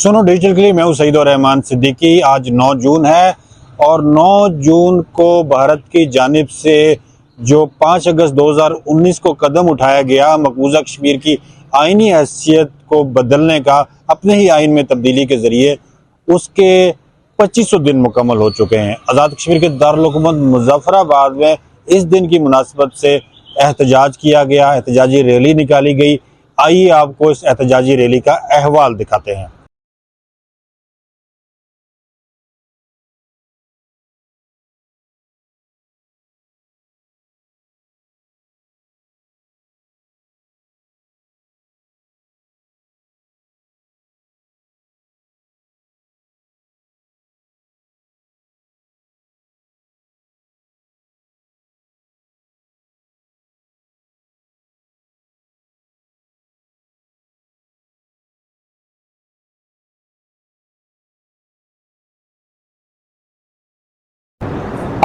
सुनो डिजिटल के लिए मैं हूं सईद और रहमान सिद्दीकी। आज 9 जून है और 9 जून को भारत की जानिब से जो 5 अगस्त 2019 को कदम उठाया गया मकबूजा कश्मीर की आइनी हैसियत को बदलने का, अपने ही आइन में तब्दीली के ज़रिए, उसके 2500 दिन मुकम्मल हो चुके हैं। आज़ाद कश्मीर के दारुल हुकूमत मुज़फ़्फ़राबाद में इस दिन की मुनासबत से एहतजाज किया गया, एहतजाजी रैली निकाली गई। आइए आपको इस एहतजाजी रैली का अहवाल दिखाते हैं।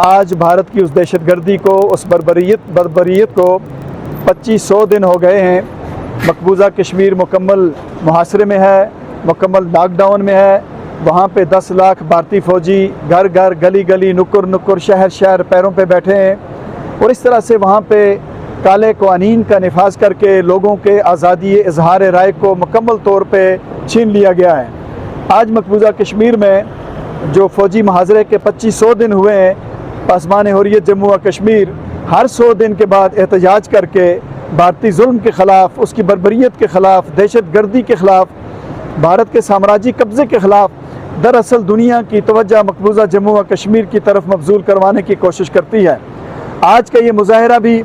आज भारत की उस दहशतगर्दी को, उस बर्बरियत को 2500 दिन हो गए हैं। मकबूजा कश्मीर मुकम्मल मुहासरे में है, मुकम्मल लॉकडाउन में है। वहाँ पे 10 लाख भारतीय फ़ौजी घर घर, गली गली, नुक्कुर नुक्कुर, शहर शहर पैरों पे बैठे हैं और इस तरह से वहाँ पे काले क़वानीन का नफाज करके लोगों के आज़ादी इजहार राय को मुकम्मल तौर पे छीन लिया गया है। आज मकबूजा कश्मीर में जो फ़ौजी मुहासरे के 2500 दिन हुए हैं, पासमान हुर्रियत जम्मू व कश्मीर हर 100 दिन के बाद एहतजाज करके भारतीय जुल्म के ख़िलाफ़, उसकी बर्बरियत के ख़िलाफ़, दहशत गर्दी के ख़िलाफ़, भारत के साम्राज्य कब्ज़े के ख़िलाफ़ दरअसल दुनिया की तवज्जो मकबूजा जम्मू व कश्मीर की तरफ मबजूल करवाने की कोशिश करती है। आज का ये मुजाहरा भी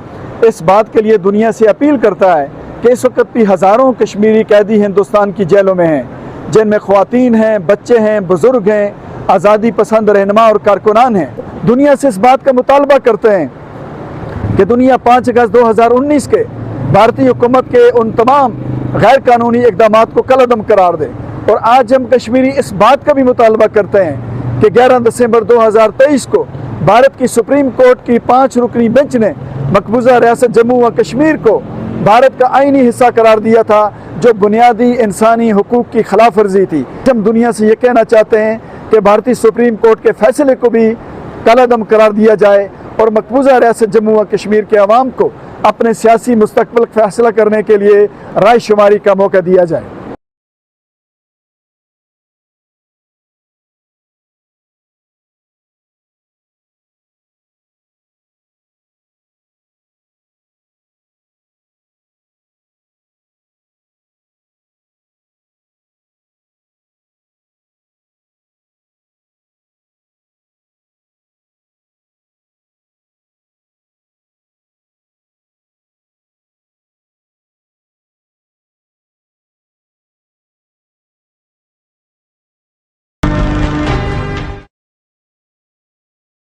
इस बात के लिए दुनिया से अपील करता है कि इस वक्त भी हज़ारों कश्मीरी कैदी हिंदुस्तान की जेलों में हैं, जिनमें ख़वातीन हैं, बच्चे हैं, बुज़ुर्ग हैं, आज़ादी पसंद रहनुमा और कारकुनान हैं। दुनिया से इस बात का मुतालबा करते हैं कि दुनिया 5 अगस्त 2019 के भारतीय हुकूमत के उन तमाम गैर कानूनी इक़दामात को कलअदम करार दे। और आज हम कश्मीरी इस बात का भी मुतालबा करते हैं कि 11 दिसंबर 2023 को भारत की सुप्रीम कोर्ट की 5 रुकनी बेंच ने मकबूजा रियासत जम्मू व कश्मीर को भारत का आइनी हिस्सा करार दिया था, जो बुनियादी इंसानी हुकूक की खिलाफ वर्जी थी। हम दुनिया से ये कहना चाहते हैं कि भारतीय सुप्रीम कोर्ट के फैसले को भी कलअदम करार दिया जाए और मकबूजा रियासत जम्मू व कश्मीर के अवाम को अपने सियासी मुस्तकबिल फैसला करने के लिए राय शुमारी का मौका दिया जाए।